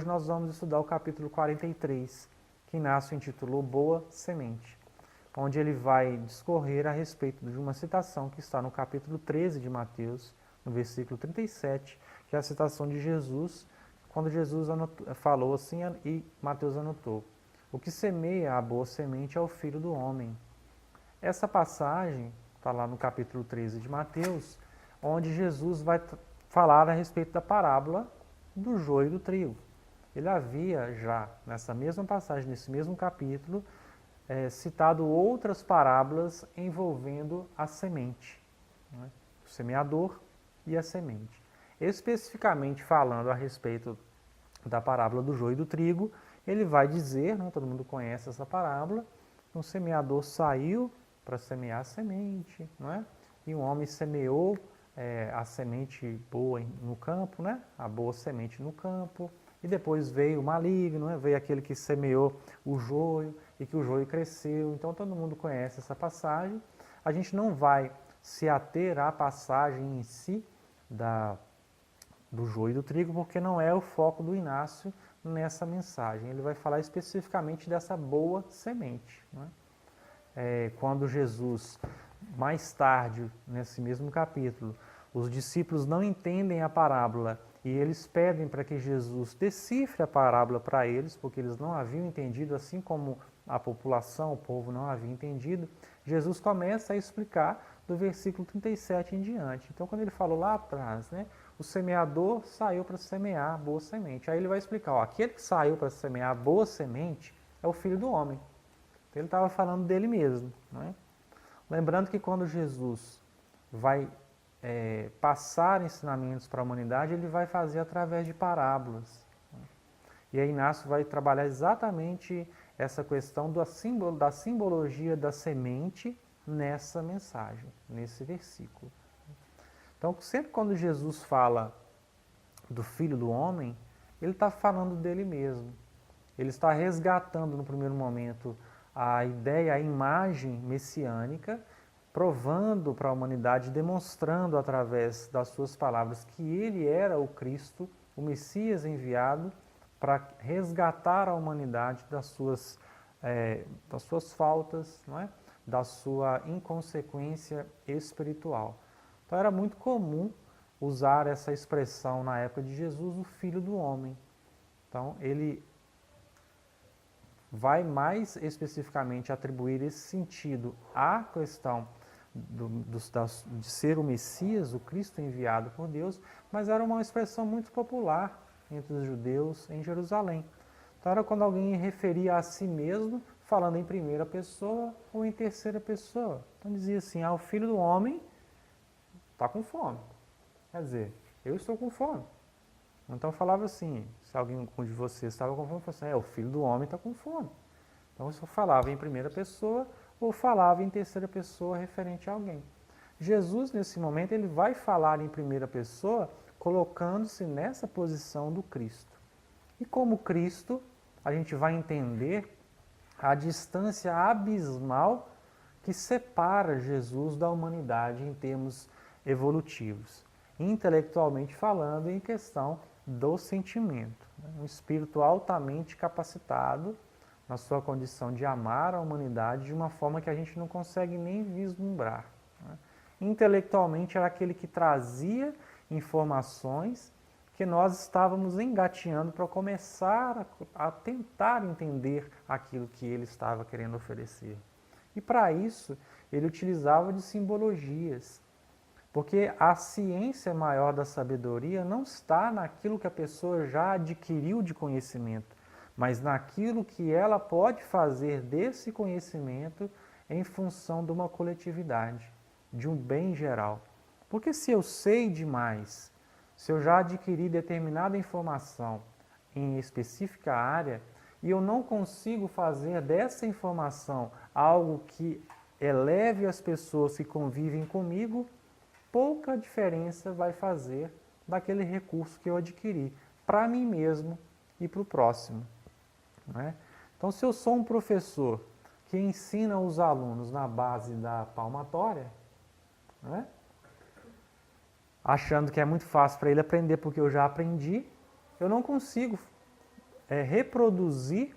hoje nós vamos estudar o capítulo 43, que Inácio intitulou Boa Semente, onde ele vai discorrer a respeito de uma citação que está no capítulo 13 de Mateus, no versículo 37, que é a citação de Jesus, quando Jesus falou assim e Mateus anotou: o que semeia a boa semente é o Filho do Homem. Essa passagem está lá no capítulo 13 de Mateus, onde Jesus vai falar a respeito da parábola do joio e do trigo. Ele havia já, nessa mesma passagem, nesse mesmo capítulo, citado outras parábolas envolvendo a semente, né? O semeador e a semente. Especificamente falando a respeito da parábola do joio e do trigo, ele vai dizer, né, todo mundo conhece essa parábola, um semeador saiu para semear a semente, não é? E um homem semeou a semente boa no campo, né? A boa semente no campo, e depois veio o maligno, né? Veio aquele que semeou o joio, e que o joio cresceu. Então todo mundo conhece essa passagem. A gente não vai se ater à passagem em si do joio e do trigo, porque não é o foco do Inácio nessa mensagem. Ele vai falar especificamente dessa boa semente, né? Quando Jesus, mais tarde, nesse mesmo capítulo, os discípulos não entendem a parábola e eles pedem para que Jesus decifre a parábola para eles, porque eles não haviam entendido, assim como a população, o povo não havia entendido, Jesus começa a explicar do versículo 37 em diante. Então, quando ele falou lá atrás, né, o semeador saiu para semear a boa semente. Aí ele vai explicar, aquele que saiu para semear a boa semente é o Filho do Homem. Então, ele estava falando dele mesmo, né? Lembrando que quando Jesus vai passar ensinamentos para a humanidade, ele vai fazer através de parábolas. E aí Inácio vai trabalhar exatamente essa questão da simbologia da semente nessa mensagem, nesse versículo. Então, sempre quando Jesus fala do Filho do Homem, ele está falando dele mesmo. Ele está resgatando no primeiro momento a ideia, a imagem messiânica, provando para a humanidade, demonstrando através das suas palavras que ele era o Cristo, o Messias enviado para resgatar a humanidade das suas faltas, não é? Da sua inconsequência espiritual. Então era muito comum usar essa expressão na época de Jesus, o Filho do Homem. Então ele vai mais especificamente atribuir esse sentido à questão de ser o Messias, o Cristo enviado por Deus, mas era uma expressão muito popular entre os judeus em Jerusalém. Então era quando alguém referia a si mesmo, falando em primeira pessoa ou em terceira pessoa. Então dizia assim, o Filho do Homem está com fome. Quer dizer, eu estou com fome. Então falava assim, se alguém de vocês estava com fome, falava assim, o Filho do Homem está com fome. Então isso falava em primeira pessoa ou falava em terceira pessoa referente a alguém. Jesus, nesse momento, ele vai falar em primeira pessoa, colocando-se nessa posição do Cristo. E como Cristo, a gente vai entender a distância abismal que separa Jesus da humanidade em termos evolutivos, intelectualmente falando, em questão do sentimento. Um espírito altamente capacitado na sua condição de amar a humanidade de uma forma que a gente não consegue nem vislumbrar. Intelectualmente era aquele que trazia informações que nós estávamos engateando para começar a tentar entender aquilo que ele estava querendo oferecer. E para isso ele utilizava de simbologias, porque a ciência maior da sabedoria não está naquilo que a pessoa já adquiriu de conhecimento, mas naquilo que ela pode fazer desse conhecimento em função de uma coletividade, de um bem geral. Porque se eu sei demais, se eu já adquiri determinada informação em específica área, e eu não consigo fazer dessa informação algo que eleve as pessoas que convivem comigo, pouca diferença vai fazer daquele recurso que eu adquiri para mim mesmo e para o próximo. Não é? Então, se eu sou um professor que ensina os alunos na base da palmatória, não é? Achando que é muito fácil para ele aprender porque eu já aprendi, eu não consigo reproduzir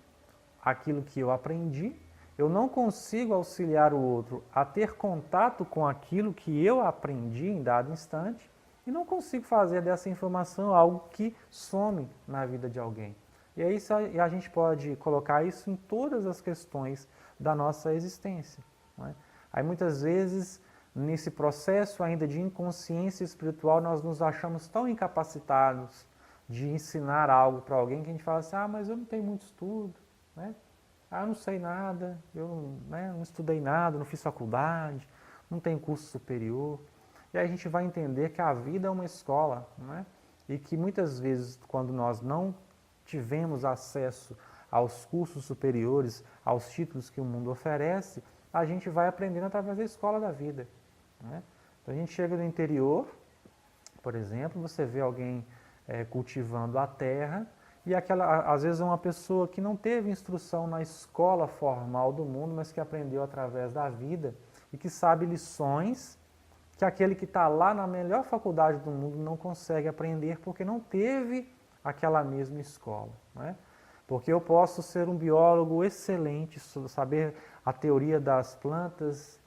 aquilo que eu aprendi, eu não consigo auxiliar o outro a ter contato com aquilo que eu aprendi em dado instante e não consigo fazer dessa informação algo que some na vida de alguém. E aí a gente pode colocar isso em todas as questões da nossa existência. Não é? Aí muitas vezes, nesse processo ainda de inconsciência espiritual, nós nos achamos tão incapacitados de ensinar algo para alguém que a gente fala assim, mas eu não tenho muito estudo, né? Eu não sei nada, eu não estudei nada, não fiz faculdade, não tenho curso superior. E aí a gente vai entender que a vida é uma escola, não é? E que muitas vezes, quando nós não tivemos acesso aos cursos superiores, aos títulos que o mundo oferece, a gente vai aprendendo através da escola da vida. Né? Então a gente chega no interior, por exemplo, você vê alguém cultivando a terra, e às vezes é uma pessoa que não teve instrução na escola formal do mundo, mas que aprendeu através da vida, e que sabe lições que aquele que está lá na melhor faculdade do mundo não consegue aprender porque não teve aquela mesma escola. Né? Porque eu posso ser um biólogo excelente, saber a teoria das plantas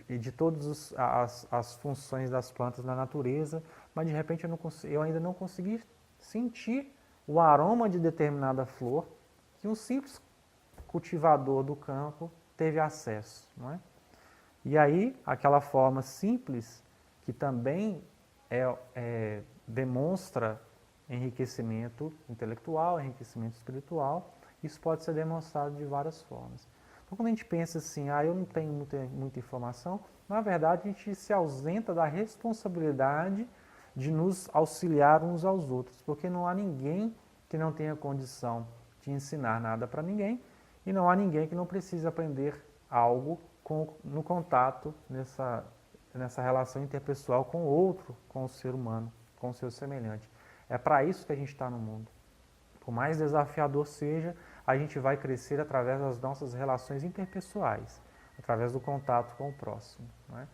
e de todas as funções das plantas na natureza, mas de repente eu ainda não consegui sentir o aroma de determinada flor que um simples cultivador do campo teve acesso. Não é? E aí, aquela forma simples, que também demonstra enriquecimento intelectual, enriquecimento espiritual, isso pode ser demonstrado de várias formas. Então, quando a gente pensa assim, eu não tenho muita informação, na verdade, a gente se ausenta da responsabilidade de nos auxiliar uns aos outros, porque não há ninguém que não tenha condição de ensinar nada para ninguém, e não há ninguém que não precise aprender algo no contato, nessa relação interpessoal com o outro, com o ser humano, com o seu semelhante. É para isso que a gente está no mundo. Por mais desafiador seja, a gente vai crescer através das nossas relações interpessoais, através do contato com o próximo. Não é?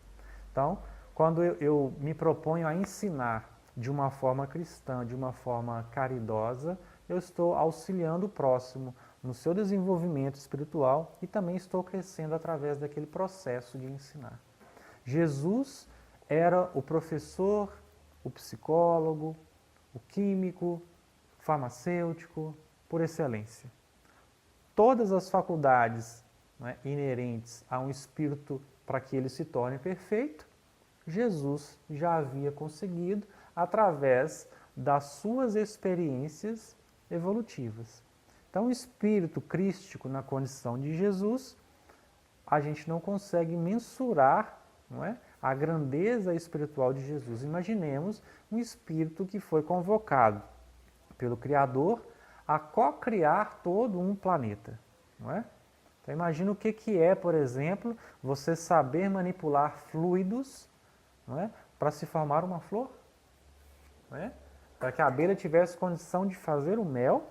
Então, quando eu me proponho a ensinar de uma forma cristã, de uma forma caridosa, eu estou auxiliando o próximo no seu desenvolvimento espiritual e também estou crescendo através daquele processo de ensinar. Jesus era o professor, o psicólogo, o químico, o farmacêutico, por excelência. Todas as faculdades inerentes a um espírito para que ele se torne perfeito, Jesus já havia conseguido através das suas experiências evolutivas. Então, o espírito crístico na condição de Jesus, a gente não consegue mensurar a grandeza espiritual de Jesus. Imaginemos um espírito que foi convocado pelo Criador a co-criar todo um planeta. Não é? Então, imagina o que é, por exemplo, você saber manipular fluidos para se formar uma flor. Para que a abelha tivesse condição de fazer o mel,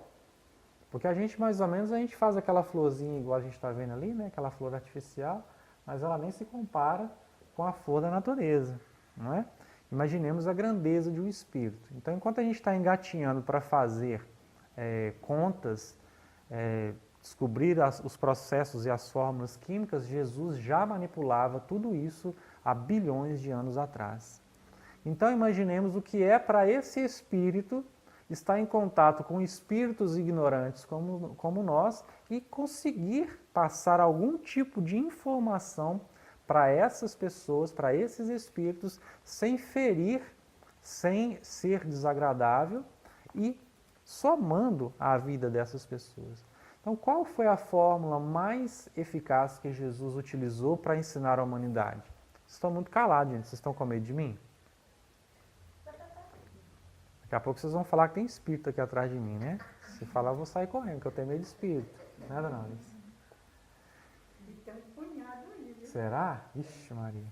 porque a gente mais ou menos faz aquela florzinha igual a gente está vendo ali, aquela flor artificial, mas ela nem se compara com a flor da natureza. Não é? Imaginemos a grandeza de um espírito. Então, enquanto a gente está engatinhando para fazer contas, descobrir os processos e as fórmulas químicas, Jesus já manipulava tudo isso há bilhões de anos atrás. Então, imaginemos o que é para esse espírito estar em contato com espíritos ignorantes como nós e conseguir passar algum tipo de informação para essas pessoas, para esses espíritos, sem ferir, sem ser desagradável e somando a vida dessas pessoas. Então, qual foi a fórmula mais eficaz que Jesus utilizou para ensinar a humanidade? Vocês estão muito calados, gente. Vocês estão com medo de mim? Daqui a pouco vocês vão falar que tem espírito aqui atrás de mim, né? Se falar, eu vou sair correndo, porque eu tenho medo de espírito. Nada não, isso. Tem um punhado aí, viu? Será? Ixi, Maria.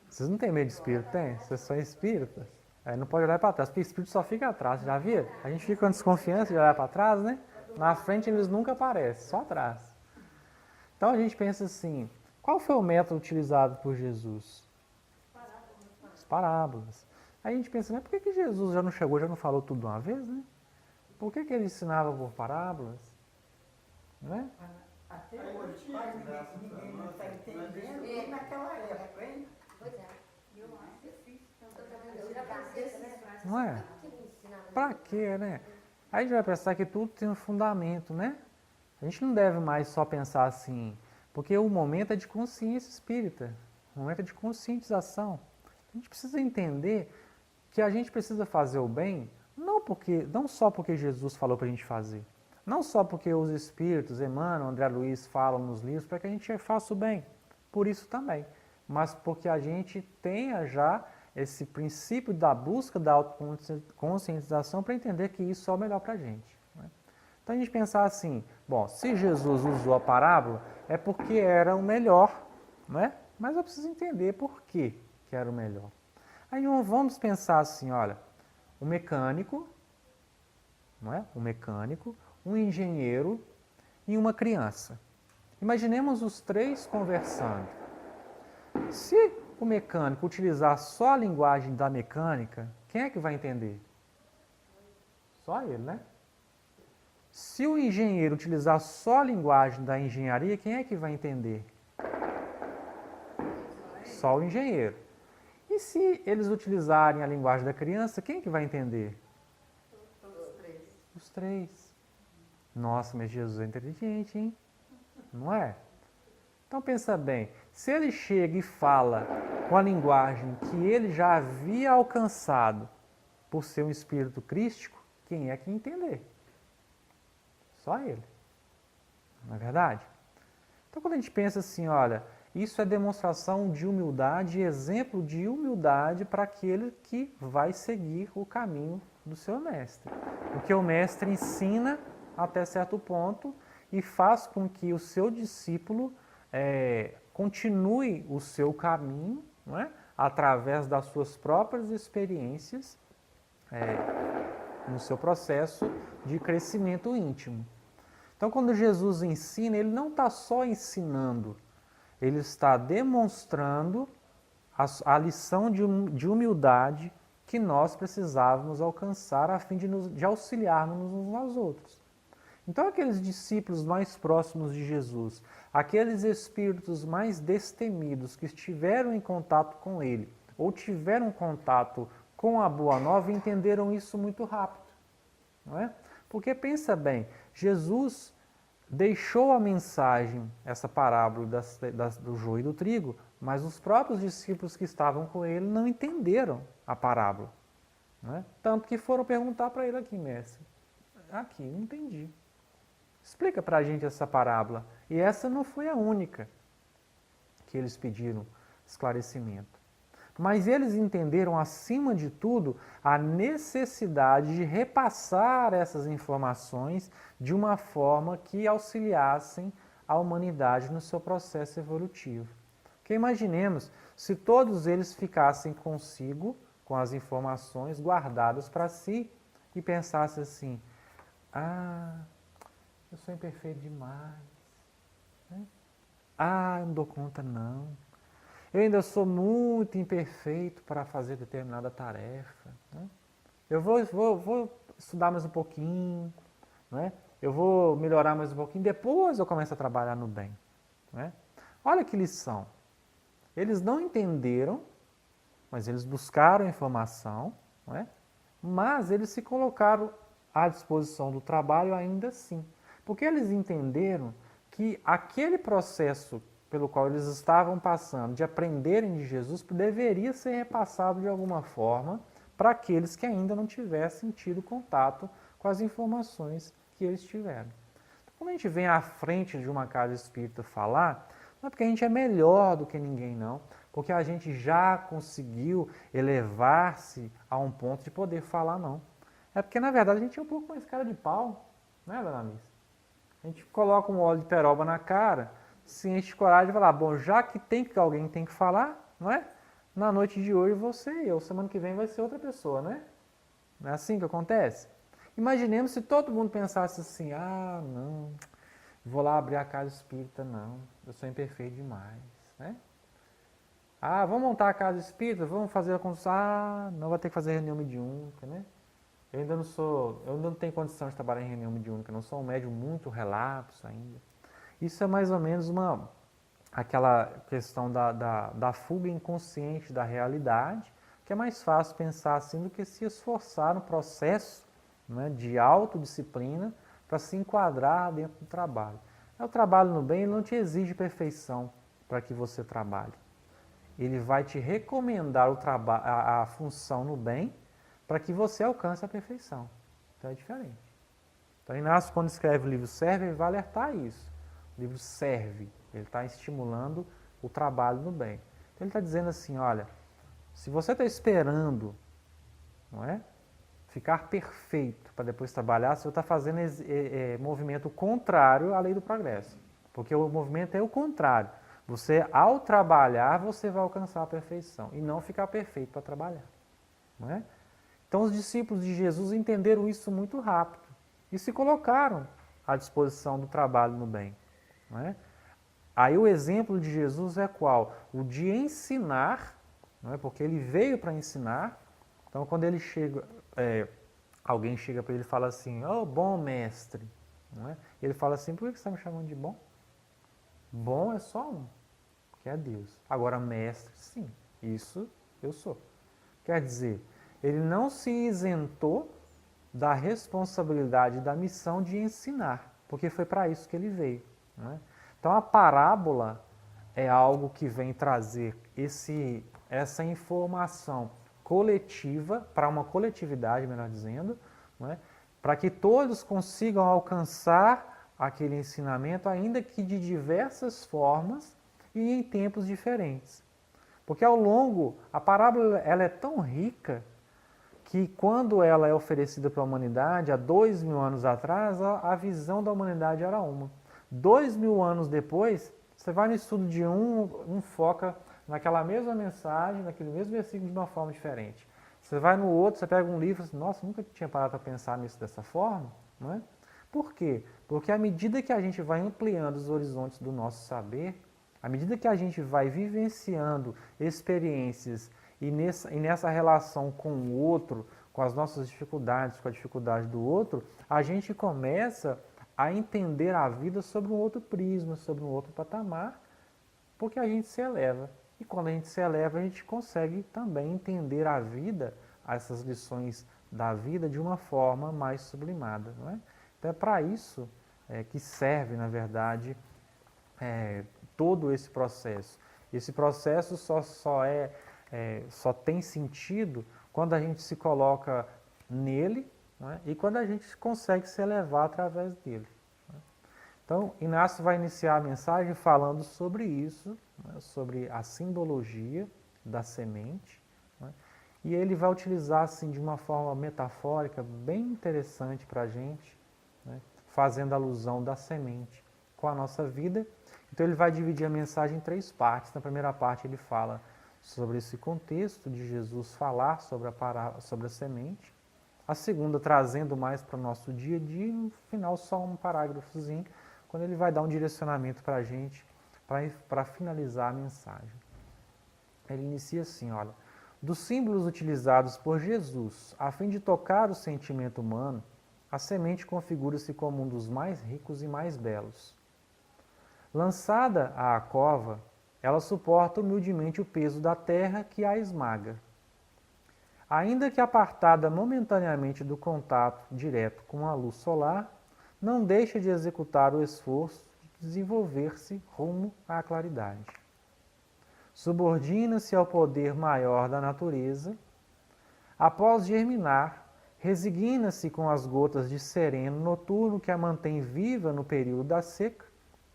Vocês não têm medo de espírito, tem? Vocês são espíritas? Aí não pode olhar para trás, porque espírito só fica atrás, já viram? A gente fica com desconfiança de olhar para trás, né? Na frente eles nunca aparecem, só atrás. Então a gente pensa assim, qual foi o método utilizado por Jesus? As parábolas. Aí a gente pensa, mas por que Jesus já não chegou, já não falou tudo de uma vez, né? Por que ele ensinava por parábolas? Né? Até hoje, quase ninguém não está entendendo, nem naquela época, hein? Pois é. Eu acho difícil também. Não é? Pra quê, né? Aí a gente vai pensar que tudo tem um fundamento, né? A gente não deve mais só pensar assim, porque o momento é de consciência espírita, o momento é de conscientização. A gente precisa entender que a gente precisa fazer o bem, não só porque Jesus falou para a gente fazer, não só porque os espíritos, Emmanuel, André Luiz falam nos livros para que a gente faça o bem, por isso também, mas porque a gente tenha já esse princípio da busca da autoconscientização para entender que isso é o melhor para a gente. Né? Então a gente pensar assim, bom, se Jesus usou a parábola, é porque era o melhor, né? Mas eu preciso entender por que era o melhor. Aí vamos pensar assim, olha, um mecânico, não é? Um mecânico, um engenheiro e uma criança. Imaginemos os três conversando. Se o mecânico utilizar só a linguagem da mecânica, quem é que vai entender? Só ele, né? Se o engenheiro utilizar só a linguagem da engenharia, quem é que vai entender? Só o engenheiro. E se eles utilizarem a linguagem da criança, quem é que vai entender? Os três. Os três. Nossa, mas Jesus é inteligente, hein? Não é? Então pensa bem, se ele chega e fala com a linguagem que ele já havia alcançado por ser um espírito crístico, quem é que entender? Só ele. Não é verdade? Então quando a gente pensa assim, olha, isso é demonstração de humildade, exemplo de humildade para aquele que vai seguir o caminho do seu mestre. Porque o mestre ensina até certo ponto e faz com que o seu discípulo continue o seu caminho, não é? Através das suas próprias experiências no seu processo de crescimento íntimo. Então, quando Jesus ensina, ele não está só ensinando, ele está demonstrando a lição de humildade que nós precisávamos alcançar a fim de auxiliarmos uns aos outros. Então, aqueles discípulos mais próximos de Jesus, aqueles espíritos mais destemidos que estiveram em contato com ele, ou tiveram contato com a Boa Nova, entenderam isso muito rápido. Não é? Porque pensa bem, Jesus deixou a mensagem, essa parábola do joio e do trigo, mas os próprios discípulos que estavam com ele não entenderam a parábola. Não é? Tanto que foram perguntar para ele aqui, mestre. Aqui, não entendi. Explica para a gente essa parábola. E essa não foi a única que eles pediram esclarecimento. Mas eles entenderam, acima de tudo, a necessidade de repassar essas informações de uma forma que auxiliassem a humanidade no seu processo evolutivo. Porque imaginemos se todos eles ficassem consigo, com as informações guardadas para si, e pensassem assim, eu sou imperfeito demais. Né? Eu não dou conta não. Eu ainda sou muito imperfeito para fazer determinada tarefa. Né? Eu vou estudar mais um pouquinho, né? Eu vou melhorar mais um pouquinho, depois eu começo a trabalhar no bem. Né? Olha que lição. Eles não entenderam, mas eles buscaram informação, né? Mas eles se colocaram à disposição do trabalho ainda assim. Porque eles entenderam que aquele processo pelo qual eles estavam passando, de aprenderem de Jesus, deveria ser repassado de alguma forma para aqueles que ainda não tivessem tido contato com as informações que eles tiveram. Então, quando a gente vem à frente de uma casa espírita falar, não é porque a gente é melhor do que ninguém, não, porque a gente já conseguiu elevar-se a um ponto de poder falar, não. É porque, na verdade, a gente é um pouco mais cara de pau, né, dona Alice? A gente coloca um óleo de peroba na cara, se enche de coragem de falar, bom, já que alguém tem que falar, não é? Na noite de hoje você e eu, semana que vem vai ser outra pessoa, né? Não é assim que acontece? Imaginemos se todo mundo pensasse assim, não, vou lá abrir a casa espírita, não, eu sou imperfeito demais, né? Vamos montar a casa espírita, vamos fazer a consulta, não, vai ter que fazer reunião mediúnica, né? eu ainda não tenho condição de trabalhar em reunião mediúnica, não sou um médium muito relapso ainda. Isso é mais ou menos aquela questão da fuga inconsciente da realidade, que é mais fácil pensar assim do que se esforçar no processo, né, de autodisciplina para se enquadrar dentro do trabalho. O trabalho no bem, ele não te exige perfeição para que você trabalhe. Ele vai te recomendar a função no bem para que você alcance a perfeição. Então é diferente. Então Inácio, quando escreve o livro Serve, ele vai alertar isso. O livro serve, ele está estimulando o trabalho no bem. Então ele está dizendo assim, olha, se você está esperando, não é, ficar perfeito para depois trabalhar, você está fazendo movimento contrário à lei do progresso. Porque o movimento é o contrário. Você, ao trabalhar, você vai alcançar a perfeição e não ficar perfeito para trabalhar. Não é? Então os discípulos de Jesus entenderam isso muito rápido e se colocaram à disposição do trabalho no bem. Não é? Aí o exemplo de Jesus é qual? O de ensinar, não é? Porque ele veio para ensinar. Então quando ele chega, alguém chega para ele e fala assim, oh, bom mestre, não é? Ele fala assim, por que você está me chamando de bom? Bom é só um, que é Deus. Agora mestre, sim, isso eu sou. Quer dizer, ele não se isentou da responsabilidade da missão de ensinar, porque foi para isso que ele veio. Não é? Então a parábola é algo que vem trazer essa informação coletiva, para uma coletividade, melhor dizendo, não é? Para que todos consigam alcançar aquele ensinamento, ainda que de diversas formas e em tempos diferentes. Porque ao longo, a parábola ela é tão rica que quando ela é oferecida para a humanidade, há 2000 anos atrás, a visão da humanidade era uma. 2000 anos depois, você vai no estudo de um foca naquela mesma mensagem, naquele mesmo versículo de uma forma diferente. Você vai no outro, você pega um livro e fala assim, nossa, nunca tinha parado para pensar nisso dessa forma. Não é? Por quê? Porque à medida que a gente vai ampliando os horizontes do nosso saber, à medida que a gente vai vivenciando experiências e nessa relação com o outro, com as nossas dificuldades, com a dificuldade do outro, a gente começa a entender a vida sobre um outro prisma, sobre um outro patamar, porque a gente se eleva. E quando a gente se eleva, a gente consegue também entender a vida, essas lições da vida, de uma forma mais sublimada. Não é? Então é para isso que serve, na verdade, todo esse processo. Esse processo só tem sentido quando a gente se coloca nele, não é? E quando a gente consegue se elevar através dele. Não é? Então, Inácio vai iniciar a mensagem falando sobre isso, não é? Sobre a simbologia da semente, não é? E ele vai utilizar assim, de uma forma metafórica bem interessante para a gente, né? Fazendo alusão da semente com a nossa vida. Então ele vai dividir a mensagem em 3 partes. Na primeira parte ele fala sobre esse contexto de Jesus falar sobre a semente. A segunda trazendo mais para o nosso dia a dia. E no final só um parágrafozinho, quando ele vai dar um direcionamento para a gente, para finalizar a mensagem. Ele inicia assim, olha, dos símbolos utilizados por Jesus a fim de tocar o sentimento humano, a semente configura-se como um dos mais ricos e mais belos. Lançada à cova, ela suporta humildemente o peso da terra que a esmaga. Ainda que apartada momentaneamente do contato direto com a luz solar, não deixa de executar o esforço de desenvolver-se rumo à claridade. Subordina-se ao poder maior da natureza. Após germinar, resigna-se com as gotas de sereno noturno que a mantém viva no período da seca,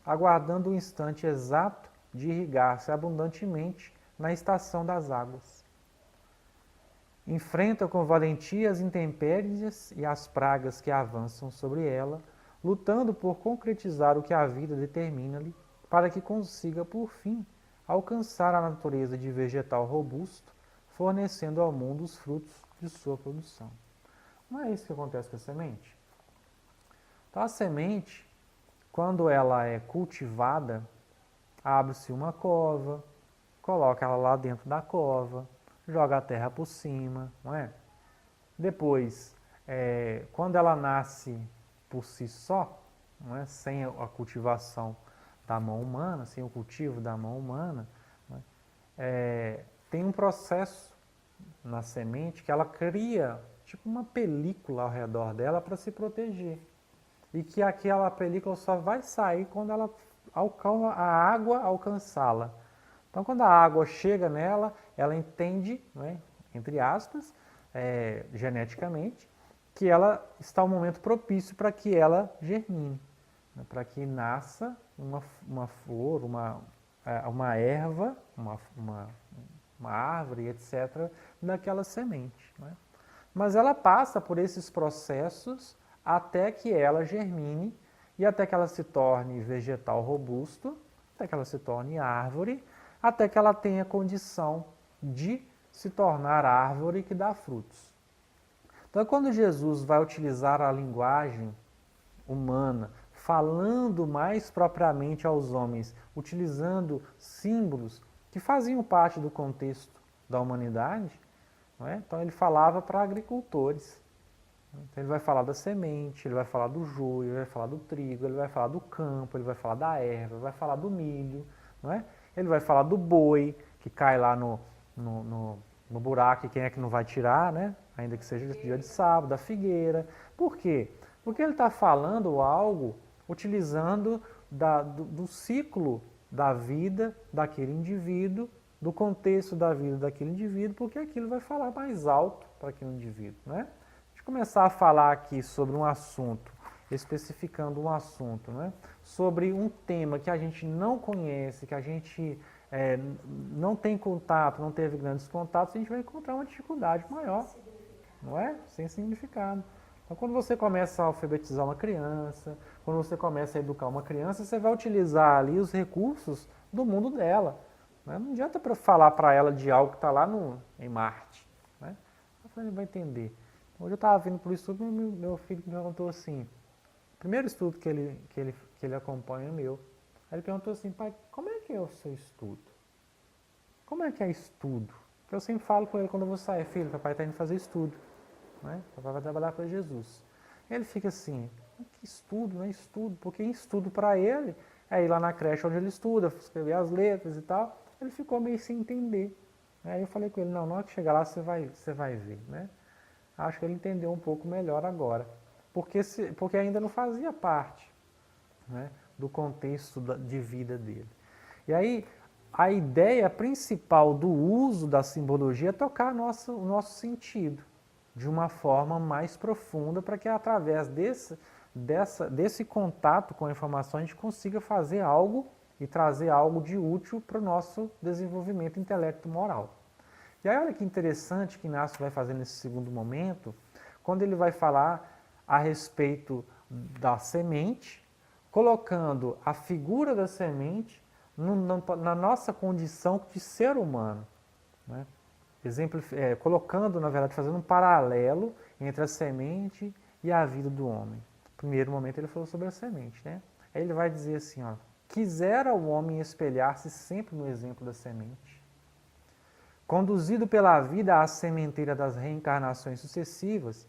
aguardando o instante exato de irrigar-se abundantemente na estação das águas. Enfrenta com valentia as intempéries e as pragas que avançam sobre ela, lutando por concretizar o que a vida determina-lhe, para que consiga, por fim, alcançar a natureza de vegetal robusto, fornecendo ao mundo os frutos de sua produção. Não é isso que acontece com a semente? Então, a semente, quando ela é cultivada, abre-se uma cova, coloca ela lá dentro da cova, joga a terra por cima, não é? Depois, quando ela nasce por si só, não é? Sem a cultivação da mão humana, sem o cultivo da mão humana, né? Tem um processo na semente que ela cria tipo uma película ao redor dela para se proteger. E que aquela película só vai sair quando a água alcançá-la. Então, quando a água chega nela, ela entende, né, entre aspas, geneticamente, que ela está um momento propício para que ela germine, né, para que nasça uma flor, uma erva, uma árvore, etc., daquela semente. Né? Mas ela passa por esses processos até que ela germine e até que ela se torne vegetal robusto, até que ela se torne árvore, até que ela tenha condição de se tornar árvore que dá frutos. Então, quando Jesus vai utilizar a linguagem humana, falando mais propriamente aos homens, utilizando símbolos que faziam parte do contexto da humanidade, não é? Então ele falava para agricultores. Então ele vai falar da semente, ele vai falar do joio, ele vai falar do trigo, ele vai falar do campo, ele vai falar da erva, ele vai falar do milho, não é? Ele vai falar do boi que cai lá no buraco e quem é que não vai tirar, né? Ainda que seja dia de sábado, da figueira. Por quê? Porque ele está falando algo utilizando do ciclo da vida daquele indivíduo, do contexto da vida daquele indivíduo, porque aquilo vai falar mais alto para aquele indivíduo, né? Deixa eu começar a falar aqui sobre um assunto, especificando um assunto, né? Sobre um tema que a gente não conhece, que a gente não tem contato, não teve grandes contatos, a gente vai encontrar uma dificuldade maior, não é? Sem significado. Então, quando você começa a alfabetizar uma criança, quando você começa a educar uma criança, você vai utilizar ali os recursos do mundo dela. Né? Não adianta para falar para ela de algo que está lá em Marte. Né? Ela vai entender. Hoje eu estava vindo para o estudo e meu filho me perguntou assim, primeiro estudo que ele acompanha é meu. Aí ele perguntou assim, pai, como é que é o seu estudo? Como é que é estudo? Porque eu sempre falo com ele quando eu vou sair, filho, papai está indo fazer estudo. Né? Papai vai trabalhar para Jesus. Ele fica assim, que estudo, não é estudo, porque estudo para ele é ir lá na creche onde ele estuda, escrever as letras e tal. Ele ficou meio sem entender. Aí eu falei com ele, não, na hora que chegar lá você vai ver. Né? Acho que ele entendeu um pouco melhor agora, porque ainda não fazia parte, né, do contexto de vida dele. E aí, a ideia principal do uso da simbologia é tocar o nosso sentido de uma forma mais profunda, para que através desse contato com a informação a gente consiga fazer algo e trazer algo de útil para o nosso desenvolvimento intelecto-moral. E aí olha que interessante que Inácio vai fazer nesse segundo momento, quando ele vai falar a respeito da semente, colocando a figura da semente na nossa condição de ser humano. Né? Colocando, na verdade, fazendo um paralelo entre a semente e a vida do homem. No primeiro momento ele falou sobre a semente. Né? Aí ele vai dizer assim, ó, quisera o homem espelhar-se sempre no exemplo da semente. Conduzido pela vida à sementeira das reencarnações sucessivas,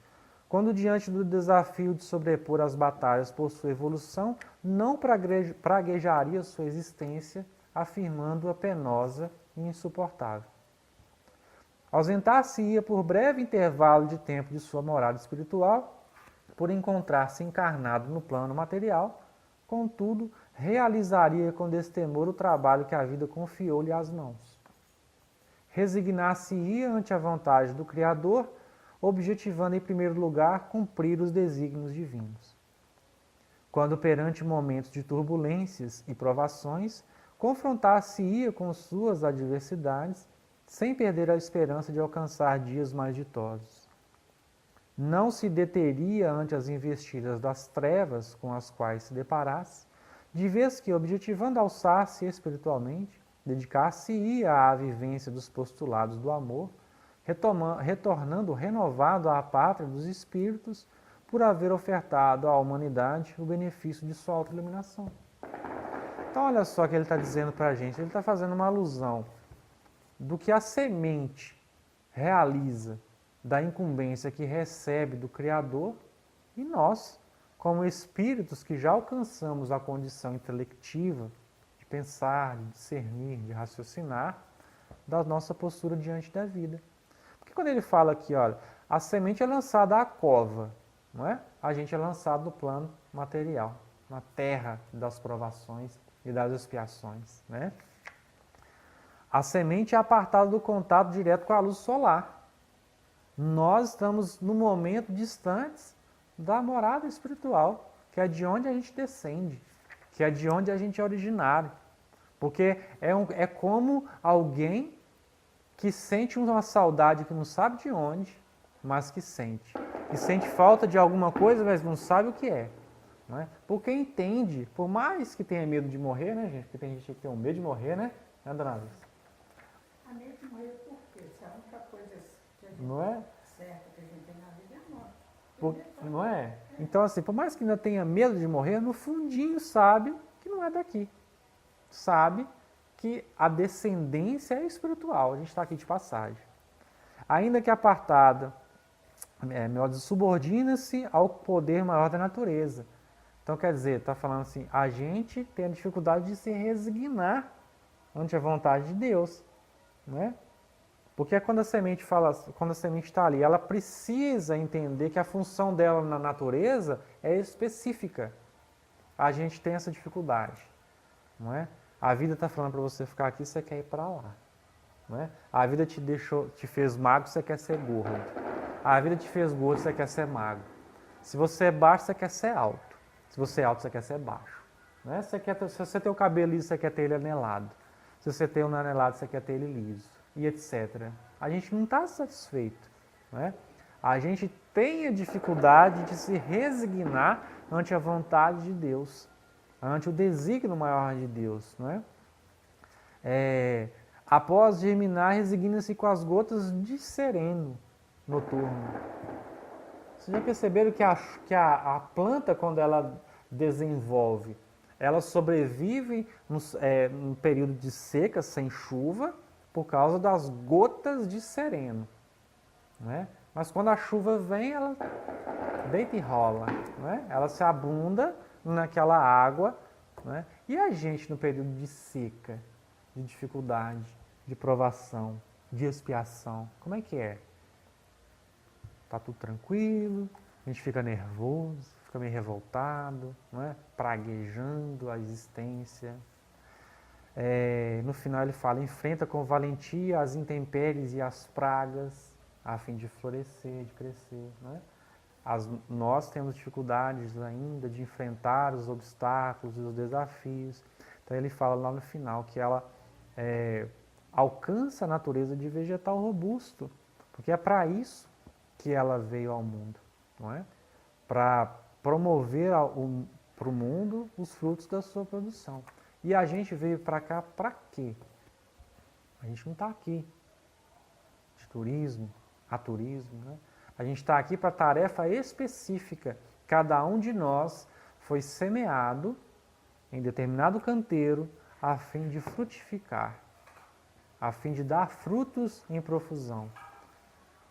quando diante do desafio de sobrepor as batalhas por sua evolução, não praguejaria sua existência, afirmando-a penosa e insuportável. Ausentar-se-ia por breve intervalo de tempo de sua morada espiritual, por encontrar-se encarnado no plano material, contudo, realizaria com destemor o trabalho que a vida confiou-lhe às mãos. Resignar-se-ia ante a vontade do Criador, objetivando em primeiro lugar cumprir os desígnios divinos. Quando perante momentos de turbulências e provações, confrontar-se-ia com suas adversidades, sem perder a esperança de alcançar dias mais ditosos. Não se deteria ante as investidas das trevas com as quais se deparasse, de vez que, objetivando alçar-se espiritualmente, dedicar-se-ia à vivência dos postulados do amor, retornando renovado à pátria dos espíritos, por haver ofertado à humanidade o benefício de sua autoiluminação. Então, olha só o que ele está dizendo para a gente. Ele está fazendo uma alusão do que a semente realiza da incumbência que recebe do Criador, e nós, como espíritos que já alcançamos a condição intelectiva de pensar, de discernir, de raciocinar, da nossa postura diante da vida. Porque quando ele fala aqui, olha, a semente é lançada à cova, não é? A gente é lançado no plano material, na terra das provações e das expiações, né? A semente é apartada do contato direto com a luz solar. Nós estamos no momento distantes da morada espiritual, que é de onde a gente descende, que é de onde a gente é originário. Porque é como alguém que sente uma saudade que não sabe de onde, mas que sente. E sente falta de alguma coisa, mas não sabe o que é. Não é? Porque entende, por mais que tenha medo de morrer, né, gente? Porque tem gente que tem um medo de morrer, né? Né, dona Alice? A medo de morrer por quê? Se a única coisa que a gente Não é? certa que a gente tem na vida é a morte. Não é? Então, assim, por mais que ainda tenha medo de morrer, no fundinho sabe que não é daqui. Sabe que a descendência é espiritual. A gente está aqui de passagem. Ainda que apartada, subordina-se ao poder maior da natureza. Então, quer dizer, está falando assim, a gente tem a dificuldade de se resignar ante a vontade de Deus. Não é? Porque quando a semente está ali, ela precisa entender que a função dela na natureza é específica. A gente tem essa dificuldade, não é? A vida está falando para você ficar aqui, você quer ir para lá, não é? A vida te fez magro, você quer ser gordo. A vida te fez gordo, você quer ser magro. Se você é baixo, você quer ser alto. Se você é alto, você quer ser baixo, não é? Se você tem o cabelo liso, você quer ter ele anelado. Se você tem um anelado, você quer ter ele liso. E etc. A gente não está satisfeito. Não é? A gente tem a dificuldade de se resignar ante a vontade de Deus, ante o desígnio maior de Deus. Não é? Após germinar, resigna-se com as gotas de sereno noturno. Vocês já perceberam que a planta, quando ela desenvolve, ela sobrevive num período de seca, sem chuva, por causa das gotas de sereno. Né? Mas quando a chuva vem, ela deita e rola. Né? Ela se abunda naquela água. Né? E a gente, no período de seca, de dificuldade, de provação, de expiação, como é que é? Está tudo tranquilo, a gente fica nervoso, fica meio revoltado, não é? Praguejando a existência. No final ele fala, enfrenta com valentia as intempéries e as pragas, a fim de florescer, de crescer. Né? Nós temos dificuldades ainda de enfrentar os obstáculos e os desafios. Então ele fala lá no final que ela alcança a natureza de vegetal robusto, porque é para isso que ela veio ao mundo, não é? Para promover para o mundo os frutos da sua produção. E a gente veio para cá para quê? A gente não está aqui de turismo, a turismo, né? A gente está aqui para tarefa específica. Cada um de nós foi semeado em determinado canteiro a fim de frutificar, a fim de dar frutos em profusão.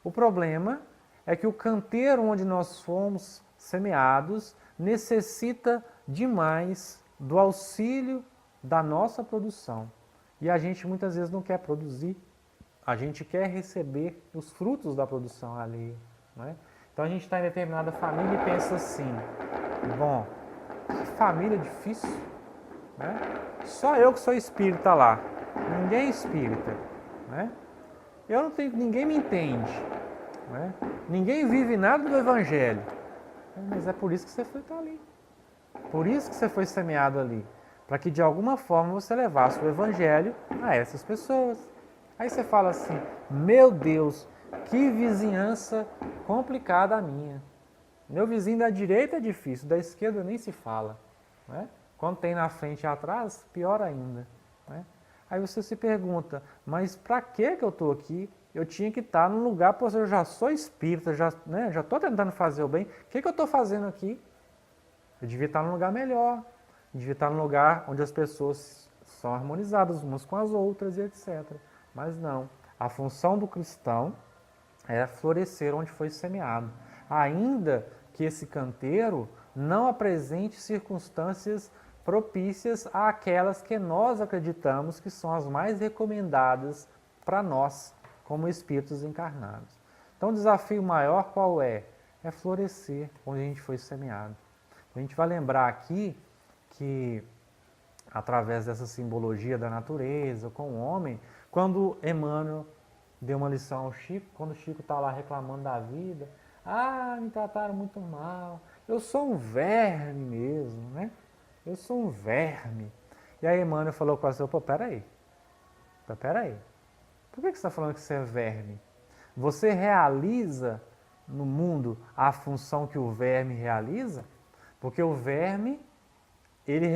O problema é que o canteiro onde nós fomos semeados necessita demais do auxílio da nossa produção. E a gente muitas vezes não quer produzir, a gente quer receber os frutos da produção alheia. Não é? Então a gente está em determinada família e pensa assim, bom, que família difícil, né? Só eu que sou espírita lá, ninguém é espírita. Né? Eu não tenho, ninguém me entende. Né? Ninguém vive nada do Evangelho. Mas é por isso que você foi estar ali. Por isso que você foi semeado ali. Para que de alguma forma você levasse o Evangelho a essas pessoas. Aí você fala assim, meu Deus, que vizinhança complicada a minha. Meu vizinho da direita é difícil, da esquerda nem se fala. Né? Quando tem na frente e atrás, pior ainda. Né? Aí você se pergunta, mas para que eu estou aqui? Eu tinha que estar num lugar, pois eu já sou espírita, já estou tentando fazer o bem. O que eu estou fazendo aqui? Eu devia estar num lugar melhor. Eu devia estar num lugar onde as pessoas são harmonizadas umas com as outras e etc. Mas não. A função do cristão é florescer onde foi semeado, ainda que esse canteiro não apresente circunstâncias propícias àquelas que nós acreditamos que são as mais recomendadas para nós, como espíritos encarnados. Então, o desafio maior qual é? É florescer onde a gente foi semeado. A gente vai lembrar aqui que, através dessa simbologia da natureza com o homem, quando Emmanuel deu uma lição ao Chico, quando o Chico está lá reclamando da vida, me trataram muito mal, eu sou um verme mesmo, né? Eu sou um verme. E aí Emmanuel falou com você, peraí, por que você está falando que você é verme? Você realiza no mundo a função que o verme realiza? Porque o verme, ele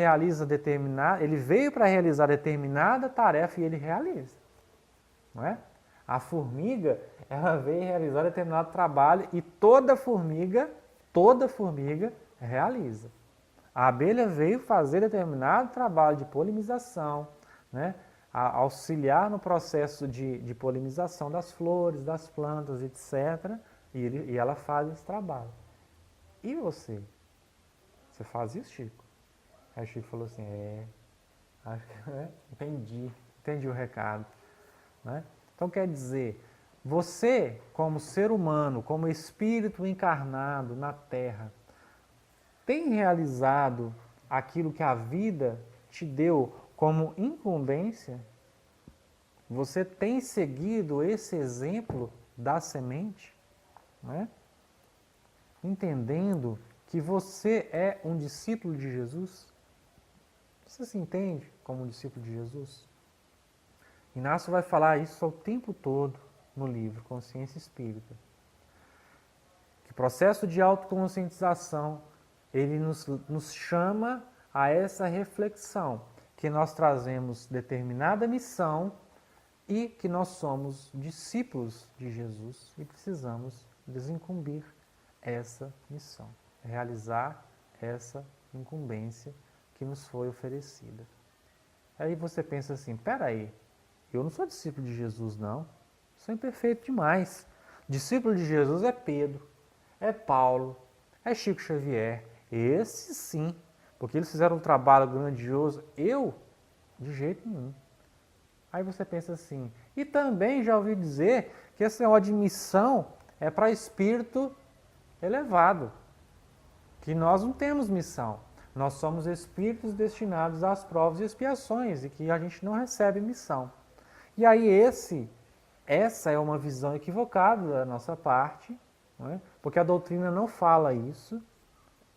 veio para realizar determinada tarefa e ele realiza. Não é? A formiga, ela veio realizar determinado trabalho e toda formiga realiza. A abelha veio fazer determinado trabalho de polinização, né? Auxiliar no processo de polinização das flores, das plantas, etc. E ela faz esse trabalho. E você? Você faz isso, Chico? Aí o Chico falou assim, entendi o recado. Né? Então quer dizer, você como ser humano, como espírito encarnado na Terra, tem realizado aquilo que a vida te deu como incumbência? Você tem seguido esse exemplo da semente? Né? Entendendo que você é um discípulo de Jesus? Você se entende como um discípulo de Jesus? Inácio vai falar isso o tempo todo no livro Consciência Espírita. Que o processo de autoconscientização, ele nos chama a essa reflexão, que nós trazemos determinada missão e que nós somos discípulos de Jesus e precisamos desincumbir essa missão, realizar essa incumbência que nos foi oferecida. Aí você pensa assim, peraí, eu não sou discípulo de Jesus não, sou imperfeito demais. Discípulo de Jesus é Pedro, é Paulo, é Chico Xavier, esses sim, porque eles fizeram um trabalho grandioso, eu, de jeito nenhum. Aí você pensa assim, e também já ouvi dizer que essa missão é para espírito elevado, que nós não temos missão, nós somos espíritos destinados às provas e expiações e que a gente não recebe missão. E aí essa é uma visão equivocada da nossa parte, não é? Porque a doutrina não fala isso,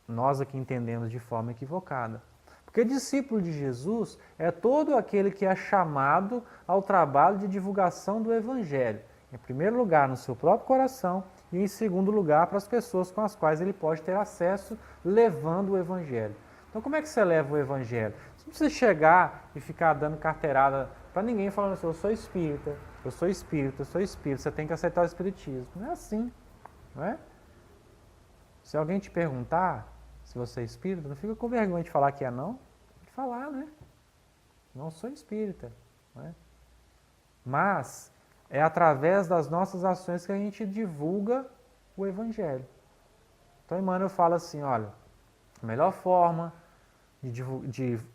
nós aqui entendemos de forma equivocada. Porque discípulo de Jesus é todo aquele que é chamado ao trabalho de divulgação do Evangelho. Em primeiro lugar, no seu próprio coração e em segundo lugar, para as pessoas com as quais ele pode ter acesso, levando o Evangelho. Então, como é que você leva o Evangelho? Você não precisa chegar e ficar dando carteirada para ninguém falando assim, eu sou espírita, eu sou espírita, eu sou espírita, você tem que aceitar o espiritismo. Não é assim, não é? Se alguém te perguntar se você é espírita, não fica com vergonha de falar que é não. De falar, né? Não sou espírita. Não é? Mas é através das nossas ações que a gente divulga o Evangelho. Então Emmanuel fala assim, olha, a melhor forma,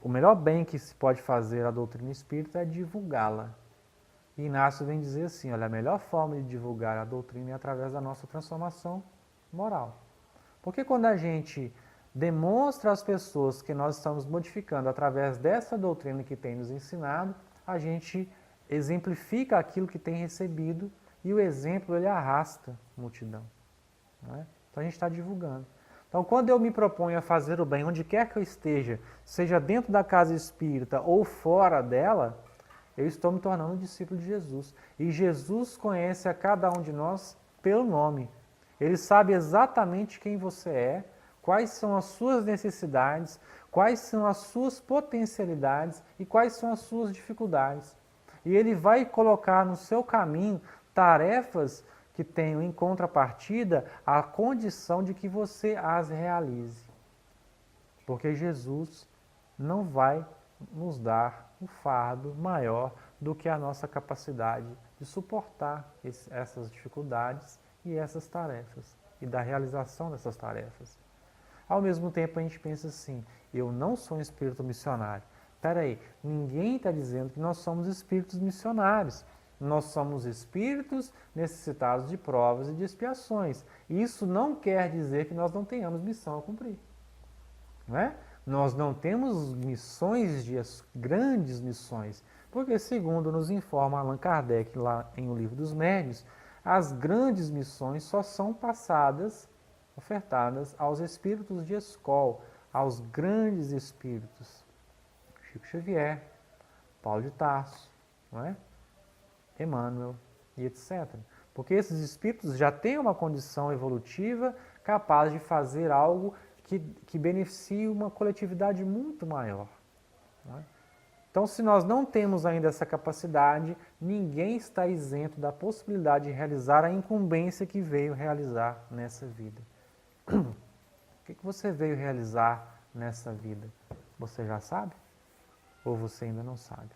o melhor bem que se pode fazer à doutrina espírita é divulgá-la. E Inácio vem dizer assim, olha, a melhor forma de divulgar a doutrina é através da nossa transformação moral. Porque quando a gente demonstra às pessoas que nós estamos modificando através dessa doutrina que tem nos ensinado, a gente exemplifica aquilo que tem recebido e o exemplo ele arrasta a multidão. Não é? Então a gente está divulgando. Então quando eu me proponho a fazer o bem, onde quer que eu esteja, seja dentro da casa espírita ou fora dela, eu estou me tornando um discípulo de Jesus. E Jesus conhece a cada um de nós pelo nome. Ele sabe exatamente quem você é, quais são as suas necessidades, quais são as suas potencialidades e quais são as suas dificuldades. E Ele vai colocar no seu caminho tarefas que tenham em contrapartida a condição de que você as realize. Porque Jesus não vai nos dar um fardo maior do que a nossa capacidade de suportar essas dificuldades e essas tarefas, e da realização dessas tarefas. Ao mesmo tempo, a gente pensa assim, eu não sou um espírito missionário. Espera aí, ninguém está dizendo que nós somos espíritos missionários. Nós somos espíritos necessitados de provas e de expiações. Isso não quer dizer que nós não tenhamos missão a cumprir. Não é? Nós não temos missões, grandes missões, porque, segundo nos informa Allan Kardec lá em O Livro dos Médiuns, as grandes missões só são passadas, ofertadas aos espíritos de escola, aos grandes espíritos. Chico Xavier, Paulo de Tarso, não é? Emmanuel e etc. Porque esses espíritos já têm uma condição evolutiva capaz de fazer algo que beneficie uma coletividade muito maior. Não é? Então, se nós não temos ainda essa capacidade, ninguém está isento da possibilidade de realizar a incumbência que veio realizar nessa vida. O que você veio realizar nessa vida? Você já sabe? Ou você ainda não sabe?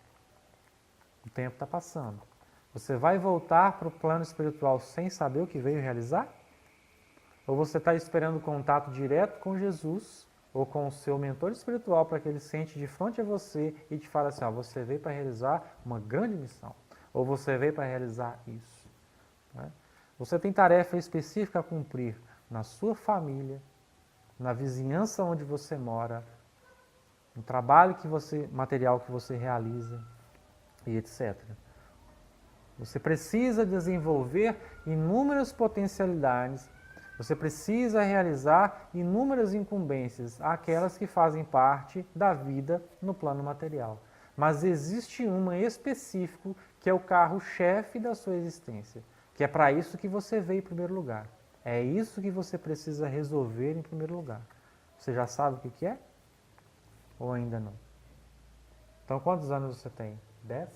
O tempo está passando. Você vai voltar para o plano espiritual sem saber o que veio realizar? Ou você está esperando contato direto com Jesus ou com o seu mentor espiritual para que ele sente de frente a você e te fale assim, você veio para realizar uma grande missão. Ou você veio para realizar isso. Né? Você tem tarefa específica a cumprir na sua família, na vizinhança onde você mora, no trabalho material que você realiza e etc. Você precisa desenvolver inúmeras potencialidades, você precisa realizar inúmeras incumbências, aquelas que fazem parte da vida no plano material. Mas existe uma específica que é o carro-chefe da sua existência, que é para isso que você veio em primeiro lugar. É isso que você precisa resolver em primeiro lugar. Você já sabe o que é? Ou ainda não? Então, quantos anos você tem? 10?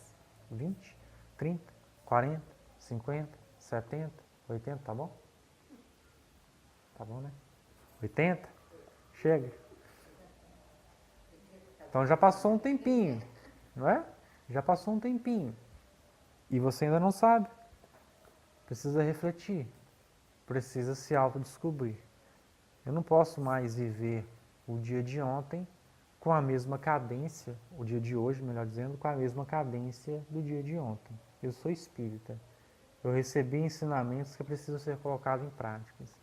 20? 30? 40? 50? 70? 80? Tá bom? Tá bom, né? 80? Chega. Então já passou um tempinho, não é? Já passou um tempinho. E você ainda não sabe. Precisa refletir. Precisa se autodescobrir. Eu não posso mais viver o dia de ontem com a mesma cadência, o dia de hoje, melhor dizendo, com a mesma cadência do dia de ontem. Eu sou espírita. Eu recebi ensinamentos que precisam ser colocados em práticas.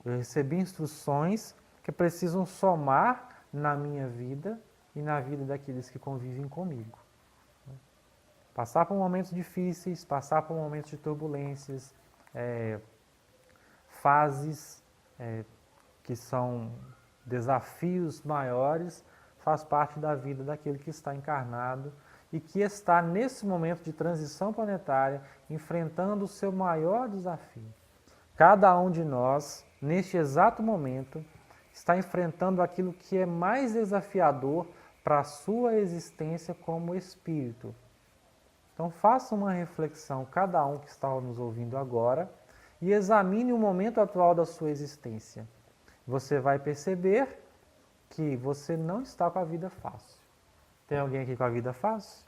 Eu recebi instruções que precisam somar na minha vida e na vida daqueles que convivem comigo. Passar por momentos difíceis, passar por momentos de turbulências, fases que são desafios maiores, faz parte da vida daquele que está encarnado e que está nesse momento de transição planetária enfrentando o seu maior desafio. Cada um de nós, neste exato momento, está enfrentando aquilo que é mais desafiador para a sua existência como espírito. Então faça uma reflexão, cada um que está nos ouvindo agora, e examine o momento atual da sua existência. Você vai perceber que você não está com a vida fácil. Tem alguém aqui com a vida fácil?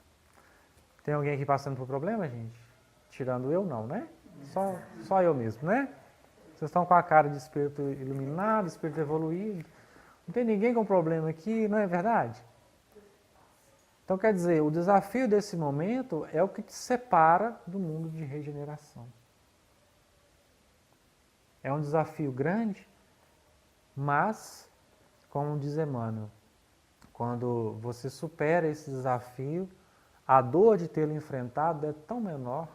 Tem alguém aqui passando por problema, gente? Tirando eu, não, né? Só eu mesmo, né? Vocês estão com a cara de espírito iluminado, espírito evoluído. Não tem ninguém com problema aqui, não é verdade? Então, quer dizer, o desafio desse momento é o que te separa do mundo de regeneração. É um desafio grande, mas, como diz Emmanuel, quando você supera esse desafio, a dor de tê-lo enfrentado é tão menor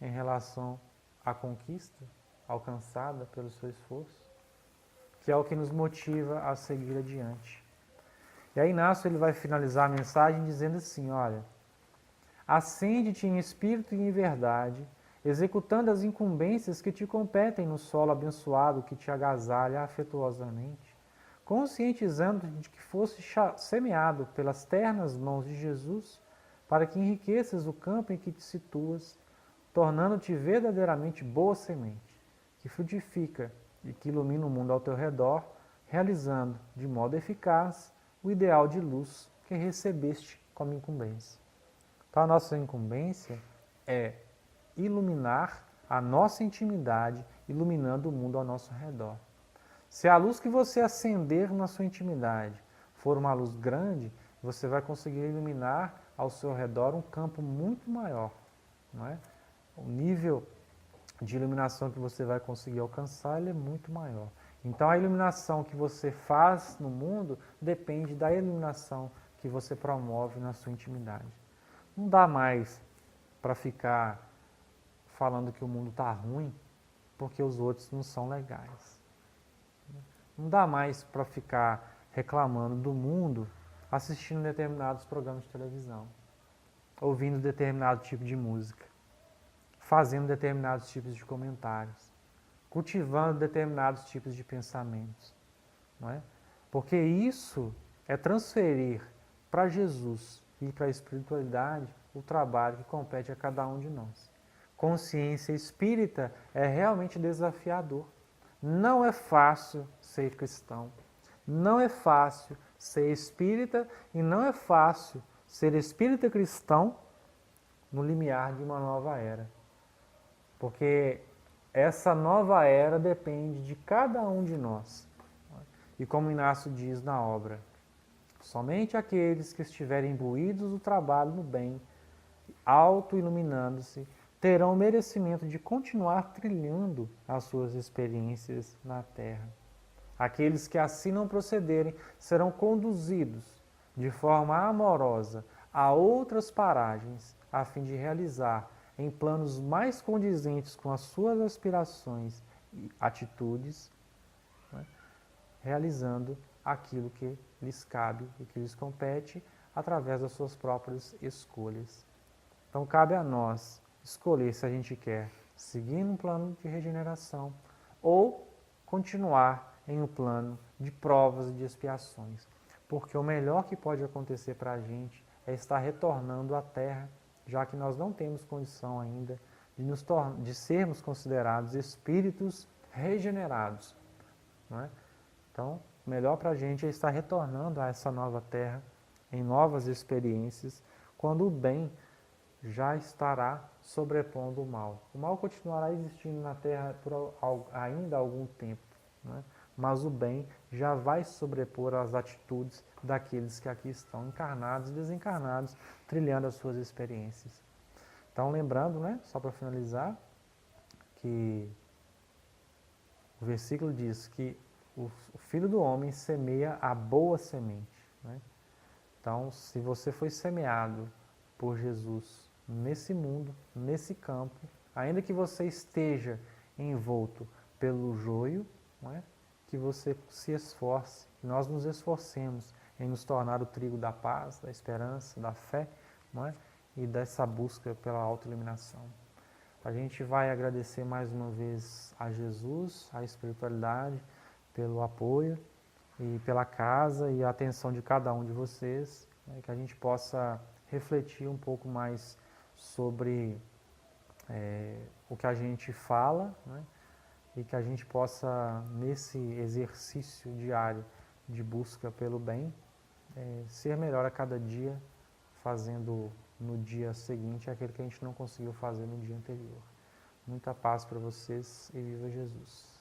em relação à conquista alcançada pelo seu esforço, que é o que nos motiva a seguir adiante. E aí Inácio ele vai finalizar a mensagem dizendo assim, olha, acende-te em espírito e em verdade, executando as incumbências que te competem no solo abençoado que te agasalha afetuosamente, conscientizando de que fosse semeado pelas ternas mãos de Jesus, para que enriqueças o campo em que te situas, tornando-te verdadeiramente boa semente, que frutifica e que ilumina o mundo ao teu redor, realizando de modo eficaz o ideal de luz que recebeste como incumbência. Então a nossa incumbência é iluminar a nossa intimidade, iluminando o mundo ao nosso redor. Se a luz que você acender na sua intimidade for uma luz grande, você vai conseguir iluminar ao seu redor um campo muito maior, não é? O nível de iluminação que você vai conseguir alcançar ele é muito maior. Então a iluminação que você faz no mundo depende da iluminação que você promove na sua intimidade. Não dá mais para ficar falando que o mundo está ruim porque os outros não são legais. Não dá mais para ficar reclamando do mundo assistindo determinados programas de televisão, ouvindo determinado tipo de música, fazendo determinados tipos de comentários, cultivando determinados tipos de pensamentos. Não é? Porque isso é transferir para Jesus e para a espiritualidade o trabalho que compete a cada um de nós. Consciência espírita é realmente desafiador. Não é fácil ser cristão, não é fácil ser espírita e não é fácil ser espírita cristão no limiar de uma nova era. Porque essa nova era depende de cada um de nós. E como Inácio diz na obra, somente aqueles que estiverem imbuídos do trabalho no bem, auto-iluminando-se, terão o merecimento de continuar trilhando as suas experiências na Terra. Aqueles que assim não procederem serão conduzidos de forma amorosa a outras paragens, a fim de realizar em planos mais condizentes com as suas aspirações e atitudes, né, realizando aquilo que lhes cabe e que lhes compete através das suas próprias escolhas. Então cabe a nós escolher se a gente quer seguir um plano de regeneração ou continuar em um plano de provas e de expiações. Porque o melhor que pode acontecer para a gente é estar retornando à Terra, já que nós não temos condição ainda de sermos considerados espíritos regenerados. Não é? Então, o melhor para a gente é estar retornando a essa nova Terra, em novas experiências, quando o bem já estará sobrepondo o mal. O mal continuará existindo na Terra por ainda algum tempo, né? Mas o bem já vai sobrepor as atitudes daqueles que aqui estão encarnados e desencarnados, trilhando as suas experiências. Então, lembrando, né, só para finalizar, que o versículo diz que o Filho do Homem semeia a boa semente, né? Então, se você foi semeado por Jesus nesse mundo, nesse campo, ainda que você esteja envolto pelo joio, não é? Que você se esforce, que nós nos esforcemos em nos tornar o trigo da paz, da esperança, da fé, não é? E dessa busca pela autoiluminação. A gente vai agradecer mais uma vez a Jesus, a espiritualidade, pelo apoio e pela casa e a atenção de cada um de vocês, né? Que a gente possa refletir um pouco mais sobre o que a gente fala, né? E que a gente possa, nesse exercício diário de busca pelo bem, ser melhor a cada dia, fazendo no dia seguinte aquilo que a gente não conseguiu fazer no dia anterior. Muita paz para vocês e viva Jesus!